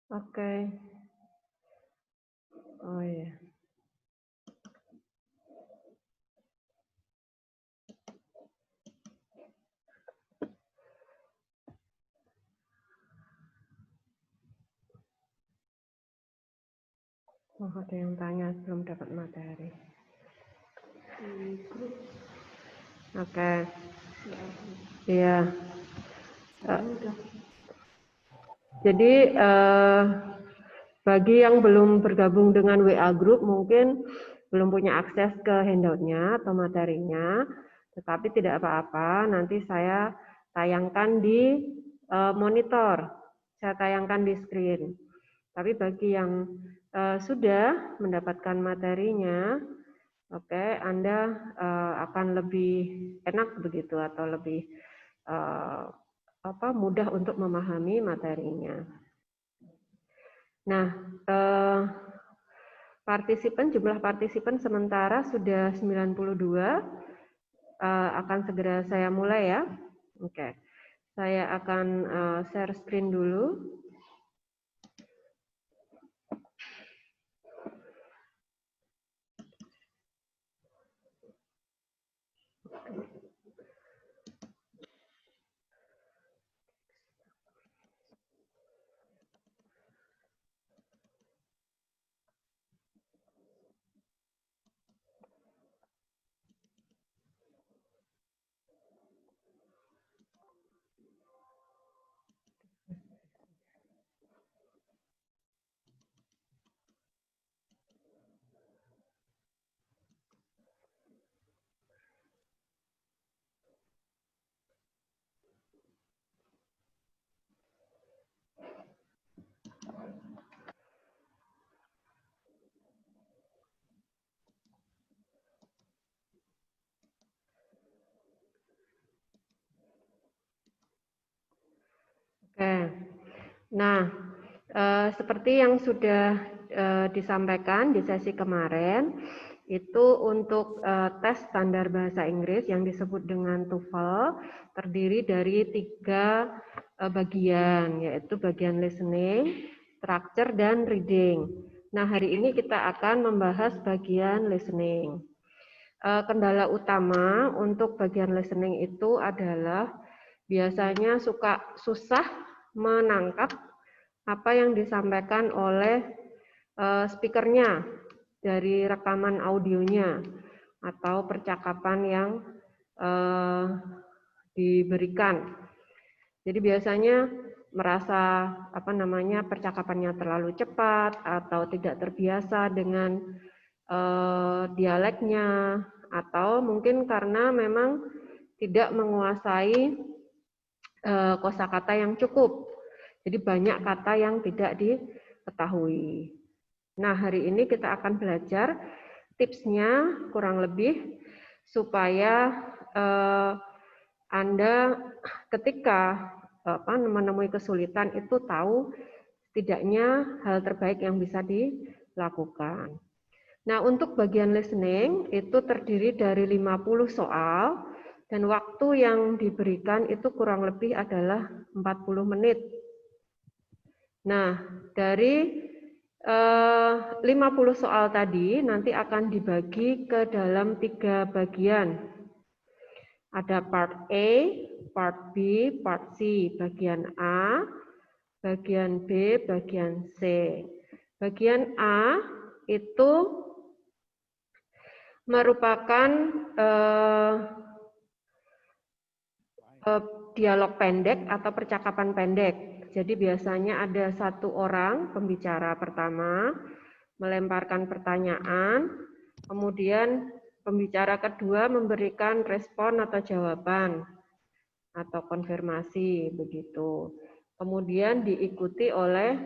Oke. Oh iya. Oh, ada yang tanya belum dapat materi. Oke. Iya. Jadi bagi yang belum bergabung dengan WA Group mungkin belum punya akses ke handoutnya atau materinya, tetapi tidak apa-apa, nanti saya tayangkan di monitor, saya tayangkan di screen. Tapi bagi yang sudah mendapatkan materinya, oke, Anda akan lebih enak begitu atau lebih mudah untuk memahami materinya. Nah, jumlah partisipan sementara sudah 92, akan segera saya mulai ya. Oke, saya akan share screen dulu. Oke, nah seperti yang sudah disampaikan di sesi kemarin, itu untuk tes standar bahasa Inggris yang disebut dengan TOEFL terdiri dari 3 bagian, yaitu bagian listening, structure, dan reading. Nah, hari ini kita akan membahas bagian listening. Kendala utama untuk bagian listening itu adalah biasanya susah menangkap apa yang disampaikan oleh speakernya dari rekaman audionya atau percakapan yang diberikan. Jadi biasanya merasa percakapannya terlalu cepat atau tidak terbiasa dengan dialeknya, atau mungkin karena memang tidak menguasai kosakata yang cukup. Jadi banyak kata yang tidak diketahui. Nah, hari ini kita akan belajar tipsnya kurang lebih supaya Anda ketika menemui kesulitan itu tahu setidaknya hal terbaik yang bisa dilakukan. Nah, untuk bagian listening itu terdiri dari 50 soal dan waktu yang diberikan itu kurang lebih adalah 40 menit. Nah, dari 50 soal tadi nanti akan dibagi ke dalam 3 bagian. Ada part A, part B, part C. Bagian A, bagian B, bagian C. Bagian A itu merupakan dialog pendek atau percakapan pendek. Jadi biasanya ada 1 orang pembicara pertama melemparkan pertanyaan, kemudian pembicara kedua memberikan respon atau jawaban atau konfirmasi begitu. Kemudian diikuti oleh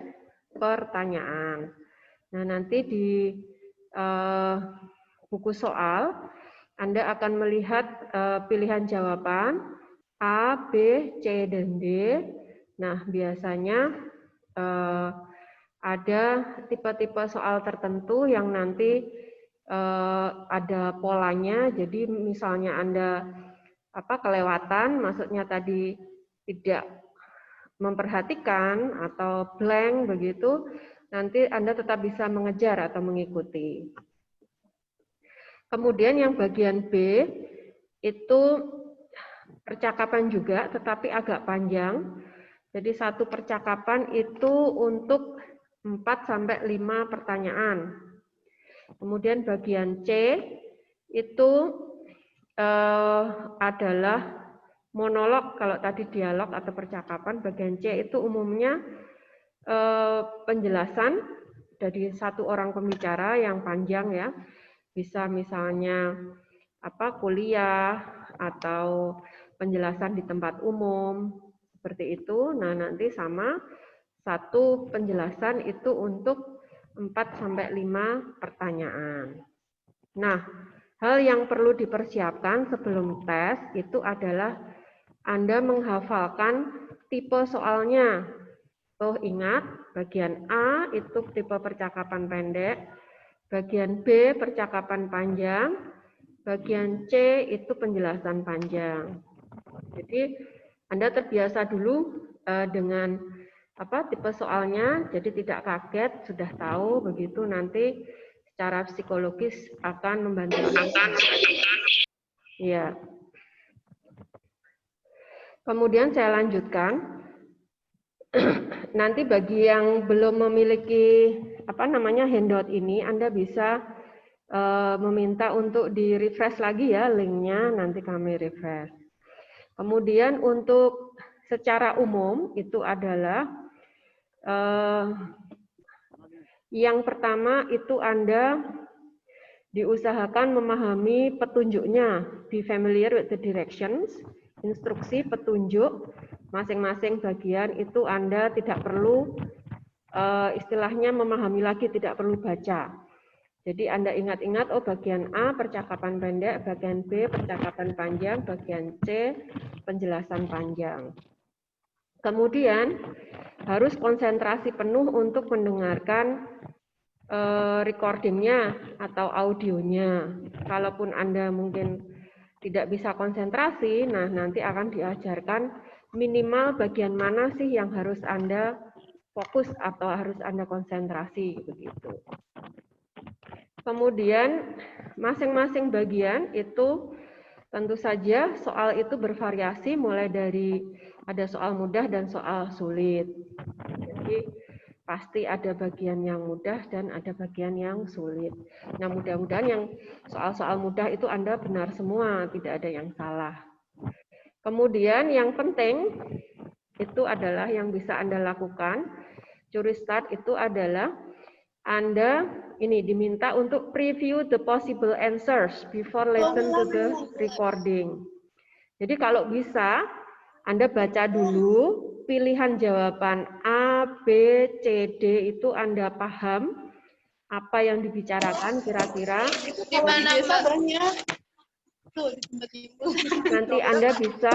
pertanyaan. Nah, nanti di buku soal Anda akan melihat pilihan jawaban A, B, C, dan D. Nah, biasanya ada tipe-tipe soal tertentu yang nanti ada polanya. Jadi misalnya Anda kelewatan, maksudnya tadi tidak memperhatikan atau blank begitu, nanti Anda tetap bisa mengejar atau mengikuti. Kemudian yang bagian B itu percakapan juga, tetapi agak panjang. Jadi satu percakapan itu untuk 4-5 pertanyaan. Kemudian bagian C itu adalah monolog. Kalau tadi dialog atau percakapan, bagian C itu umumnya penjelasan dari satu orang pembicara yang panjang ya. Bisa misalnya kuliah atau penjelasan di tempat umum seperti itu. Nah, nanti sama satu penjelasan itu untuk 4-5 pertanyaan. Nah, hal yang perlu dipersiapkan sebelum tes itu adalah Anda menghafalkan tipe soalnya. Oh, ingat, bagian A itu tipe percakapan pendek, bagian B percakapan panjang, bagian C itu penjelasan panjang. Jadi Anda terbiasa dulu dengan tipe soalnya, jadi tidak kaget, sudah tahu begitu nanti secara psikologis akan membantu Anda. Ya. Kemudian saya lanjutkan. Nanti bagi yang belum memiliki handout ini, Anda bisa meminta untuk di-refresh lagi ya linknya, nanti kami refresh. Kemudian untuk secara umum itu adalah yang pertama itu Anda diusahakan memahami petunjuknya, be familiar with the directions, instruksi petunjuk masing-masing bagian itu Anda tidak perlu istilahnya memahami lagi, tidak perlu baca. Jadi Anda ingat-ingat, oh bagian A percakapan pendek, bagian B percakapan panjang, bagian C penjelasan panjang. Kemudian harus konsentrasi penuh untuk mendengarkan recordingnya atau audionya. Kalaupun Anda mungkin tidak bisa konsentrasi, nah nanti akan diajarkan minimal bagian mana sih yang harus Anda fokus atau harus Anda konsentrasi begitu. Kemudian masing-masing bagian itu tentu saja soal itu bervariasi mulai dari ada soal mudah dan soal sulit. Jadi pasti ada bagian yang mudah dan ada bagian yang sulit. Nah, mudah-mudahan yang soal-soal mudah itu Anda benar semua, tidak ada yang salah. Kemudian yang penting itu adalah yang bisa Anda lakukan, curi start itu adalah Anda ini diminta untuk preview the possible answers before listen to the recording. Jadi kalau bisa Anda baca dulu pilihan jawaban A, B, C, D itu Anda paham apa yang dibicarakan kira-kira. Nanti Anda bisa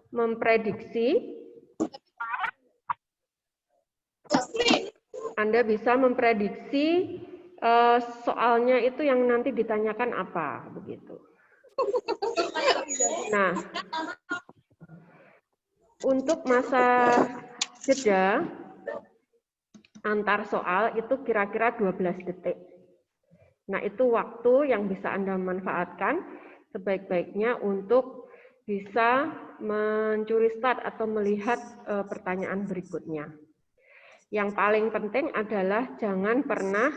memprediksi. Anda bisa memprediksi soalnya itu yang nanti ditanyakan apa, begitu. Nah, untuk masa jeda antar soal itu kira-kira 12 detik. Nah, itu waktu yang bisa Anda manfaatkan sebaik-baiknya untuk bisa mencuri start atau melihat pertanyaan berikutnya. Yang paling penting adalah jangan pernah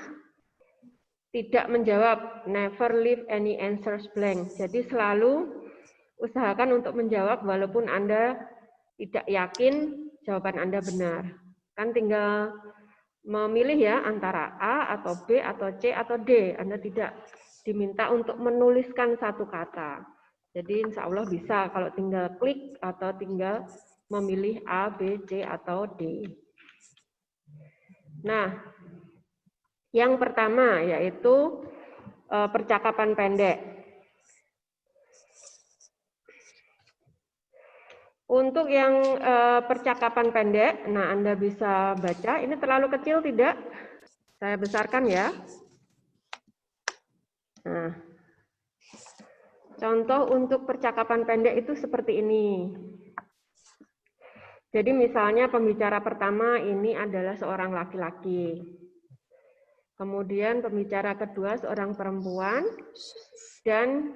tidak menjawab, never leave any answers blank. Jadi selalu usahakan untuk menjawab walaupun Anda tidak yakin jawaban Anda benar. Kan tinggal memilih ya antara A atau B atau C atau D. Anda tidak diminta untuk menuliskan satu kata. Jadi insya Allah bisa kalau tinggal klik atau tinggal memilih A, B, C atau D. Nah, yang pertama yaitu percakapan pendek. Untuk yang percakapan pendek, nah Anda bisa baca, ini terlalu kecil tidak? Saya besarkan ya. Nah, contoh untuk percakapan pendek itu seperti ini. Jadi misalnya pembicara pertama ini adalah seorang laki-laki. Kemudian pembicara kedua seorang perempuan. Dan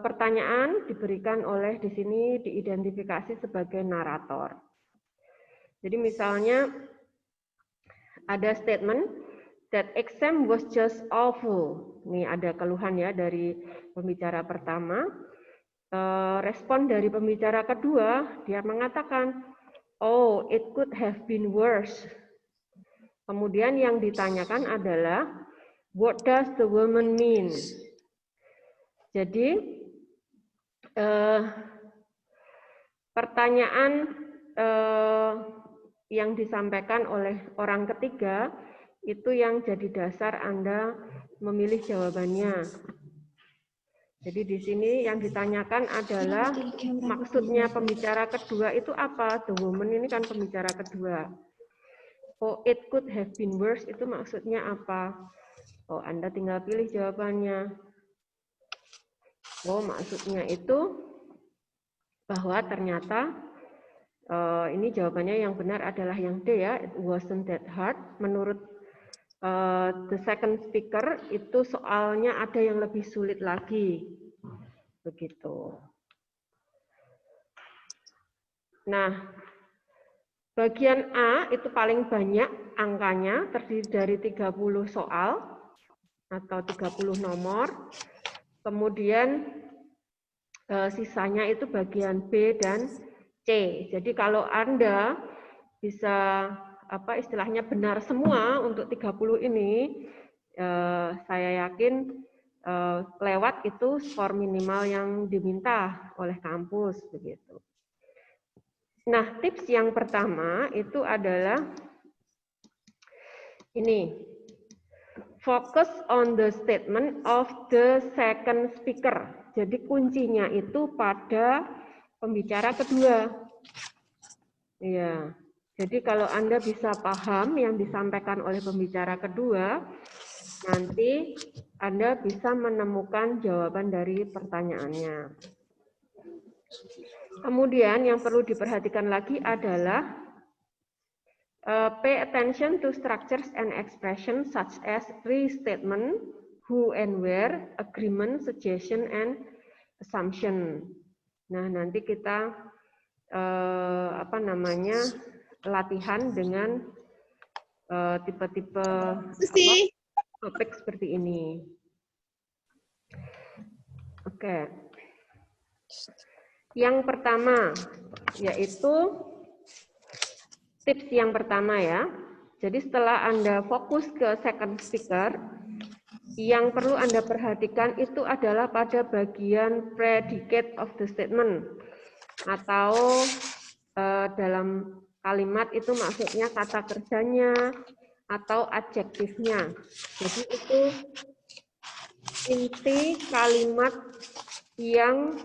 pertanyaan diberikan oleh di sini diidentifikasi sebagai narator. Jadi misalnya ada statement that exam was just awful. Ini ada keluhan ya dari pembicara pertama. Respon dari pembicara kedua, dia mengatakan, oh, it could have been worse. Kemudian yang ditanyakan adalah, what does the woman mean? Jadi pertanyaan yang disampaikan oleh orang ketiga itu yang jadi dasar Anda memilih jawabannya. Jadi di sini yang ditanyakan adalah maksudnya pembicara kedua itu apa? The woman ini kan pembicara kedua. Oh, it could have been worse itu maksudnya apa? Oh, Anda tinggal pilih jawabannya. Oh, maksudnya itu bahwa ternyata ini jawabannya yang benar adalah yang D ya, it wasn't that hard. Menurut the second speaker itu soalnya ada yang lebih sulit lagi, begitu. Nah, bagian A itu paling banyak angkanya, terdiri dari 30 soal atau 30 nomor. Kemudian sisanya itu bagian B dan C. Jadi kalau Anda bisa istilahnya benar semua untuk 30 ini, saya yakin lewat itu skor minimal yang diminta oleh kampus begitu. Nah, tips yang pertama itu adalah ini. Focus on the statement of the second speaker. Jadi kuncinya itu pada pembicara kedua. Ya. Jadi kalau Anda bisa paham yang disampaikan oleh pembicara kedua, nanti Anda bisa menemukan jawaban dari pertanyaannya. Kemudian yang perlu diperhatikan lagi adalah pay attention to structures and expressions such as restatement, who and where, agreement, suggestion, and assumption. Nah, nanti kita latihan dengan tipe-tipe topik seperti ini. Oke. Yang pertama yaitu tips yang pertama ya. Jadi setelah Anda fokus ke second speaker, yang perlu Anda perhatikan itu adalah pada bagian predicate of the statement. Atau dalam kalimat itu maksudnya kata kerjanya atau adjektifnya. Jadi itu inti kalimat yang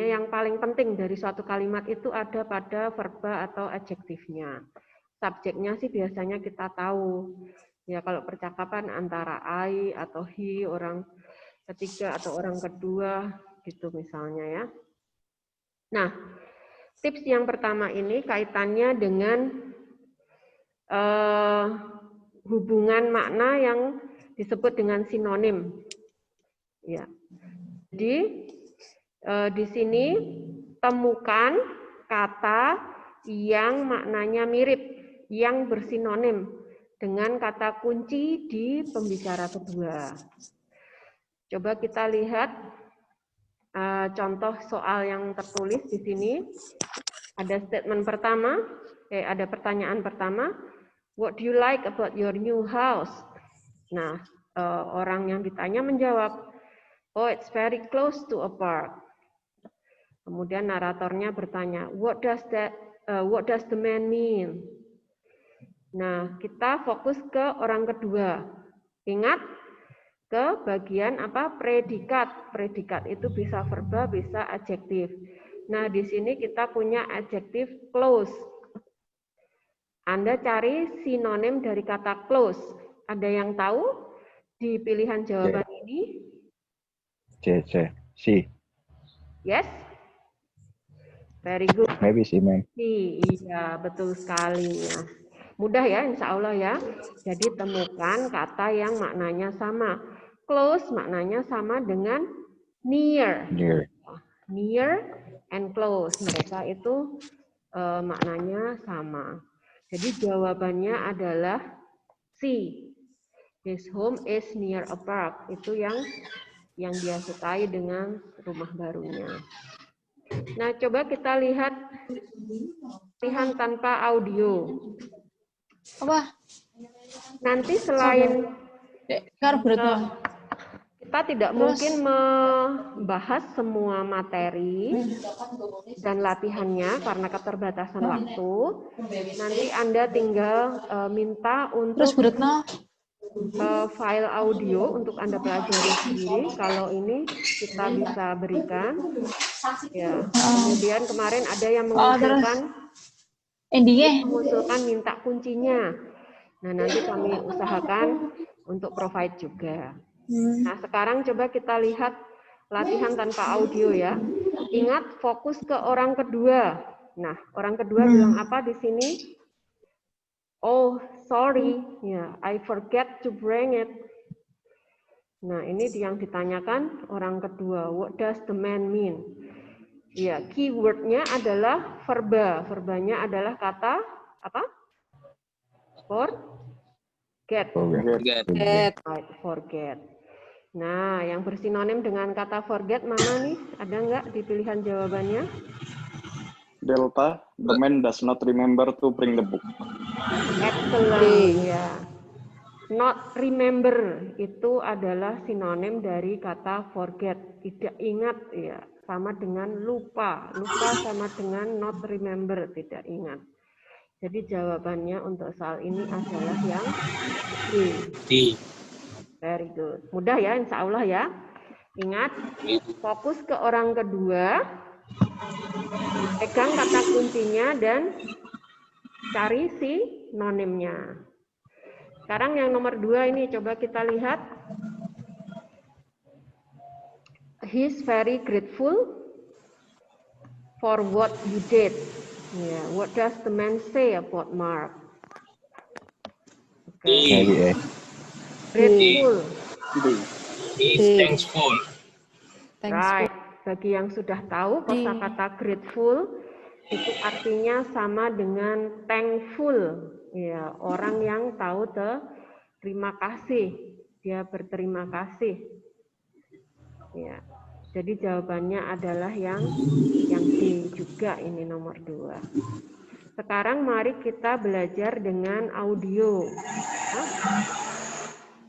yang paling penting dari suatu kalimat itu ada pada verba atau adjektifnya. Subjeknya sih biasanya kita tahu. Ya kalau percakapan antara I atau he, orang ketiga atau orang kedua gitu misalnya ya. Nah, tips yang pertama ini kaitannya dengan hubungan makna yang disebut dengan sinonim. Ya. Jadi di sini temukan kata yang maknanya mirip, yang bersinonim dengan kata kunci di pembicara kedua. Coba kita lihat contoh soal yang tertulis di sini. Ada statement pertama, ada pertanyaan pertama. What do you like about your new house? Nah, orang yang ditanya menjawab, oh, it's very close to a park. Kemudian naratornya bertanya, what does the man mean? Nah, kita fokus ke orang kedua. Ingat ke bagian predikat. Predikat itu bisa verba, bisa adjektif. Nah, di sini kita punya adjektif close. Anda cari sinonim dari kata close. Ada yang tahu di pilihan jawaban ini? C. Si. Yes? Very good. Maybe sih, ma'am. Iya, betul sekali ya. Mudah ya, insya Allah ya. Jadi temukan kata yang maknanya sama. Close maknanya sama dengan near. Near. Near and close. Mereka itu maknanya sama. Jadi jawabannya adalah C. His home is near a park. Itu yang dia sukai dengan rumah barunya. Nah, coba kita lihat latihan tanpa audio. Apa? Nanti selain kita tidak mungkin membahas semua materi dan latihannya karena keterbatasan waktu. Nanti Anda tinggal minta untuk file audio untuk Anda pelajari sendiri. Kalau ini kita bisa berikan. Ya. Kemudian kemarin ada yang mengusulkan minta kuncinya. Nah, nanti kami usahakan untuk provide juga. Nah, sekarang coba kita lihat latihan tanpa audio ya. Ingat fokus ke orang kedua. Nah, orang kedua bilang apa di sini? Oh, sorry, ya, I forget to bring it. Nah, ini yang ditanyakan orang kedua. What does the man mean? Ya, keywordnya adalah verba. Verbanya adalah kata apa? Forget. Forget. Nah, yang bersinonim dengan kata forget mana nih? Ada nggak di pilihan jawabannya? Delta, the man does not remember to bring the book. Excellent, ya. Not remember itu adalah sinonim dari kata forget, tidak ingat ya, sama dengan lupa. Lupa sama dengan not remember, tidak ingat. Jadi jawabannya untuk soal ini adalah yang D. Very good. Mudah ya, insya Allah ya. Ingat, fokus ke orang kedua, pegang kata kuncinya dan cari sinonimnya. Sekarang yang nomor 2 ini coba kita lihat. He's very grateful for what you did. Yeah, what does the man say about Mark? Okay. Grateful. He's thankful. Right. Bagi yang sudah tahu kosakata grateful itu artinya sama dengan thankful. Ya, orang yang tahu terima kasih, dia berterima kasih. Ya. Jadi jawabannya adalah yang D juga, ini nomor 2. Sekarang mari kita belajar dengan audio. Nah,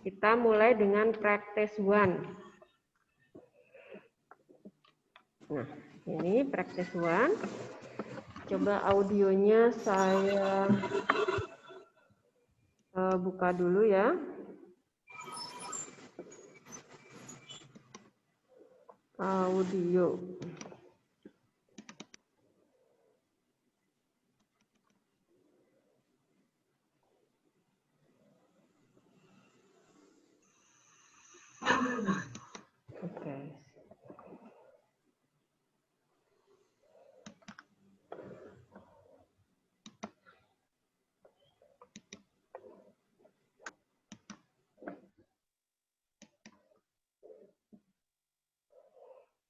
kita mulai dengan practice 1. Nah, ini practice 1. Coba audionya saya buka dulu ya. Audio. Oke.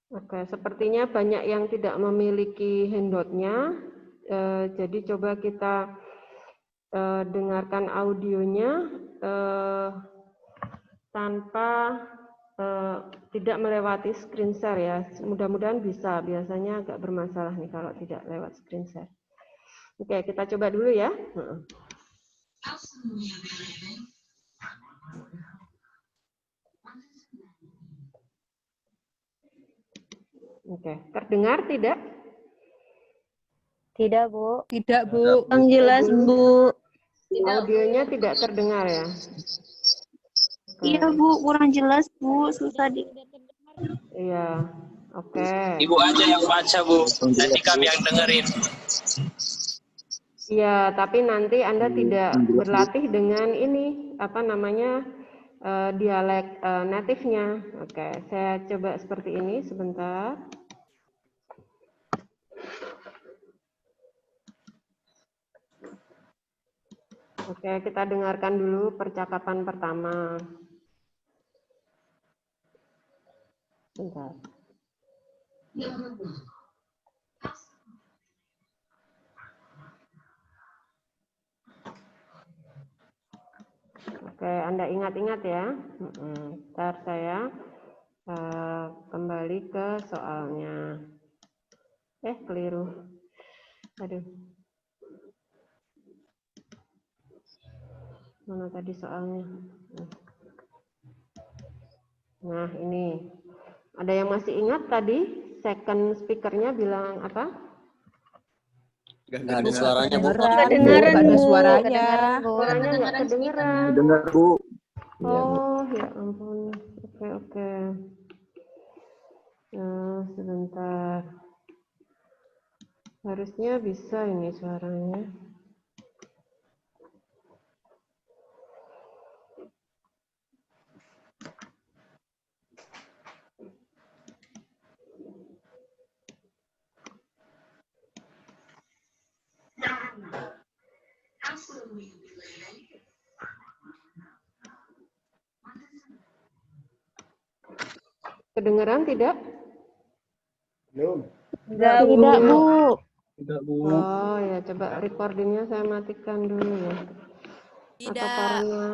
Oke, sepertinya banyak yang tidak memiliki handout-nya. Jadi coba kita dengarkan audionya tanpa tidak melewati screen share ya. Mudah-mudahan bisa. Biasanya agak bermasalah nih kalau tidak lewat screen share. Oke, kita coba dulu ya. Oke, terdengar tidak? Tidak, Bu. Tidak, Bu. Yang jelas, Bu. Audionya tidak terdengar ya? Iya, Bu. Kurang jelas, Bu. Susah di... Iya, oke. Ibu aja yang baca, Bu. Nanti kami yang dengerin. Iya, tapi nanti Anda tidak berlatih dengan ini, apa namanya, dialek native-nya. Oke, saya coba seperti ini sebentar. Oke, kita dengarkan dulu percakapan pertama. Bentar. Oke, Anda ingat-ingat ya. Ntar saya kembali ke soalnya. Keliru. Aduh. Mana tadi soalnya? Nah, ini. Ada yang masih ingat tadi second speaker-nya bilang apa? Nggak ada suaranya, Bu. Kedengeran, Nggak ada Bu. suaranya. Suaranya nggak kedengeran. Dengar, Bu. Oh, ya ampun. Oke. Nah, sebentar. Harusnya bisa ini suaranya. Kedengeran tidak? Tidak, Bu. Oh ya, coba recordingnya saya matikan dulu ya. Atau karena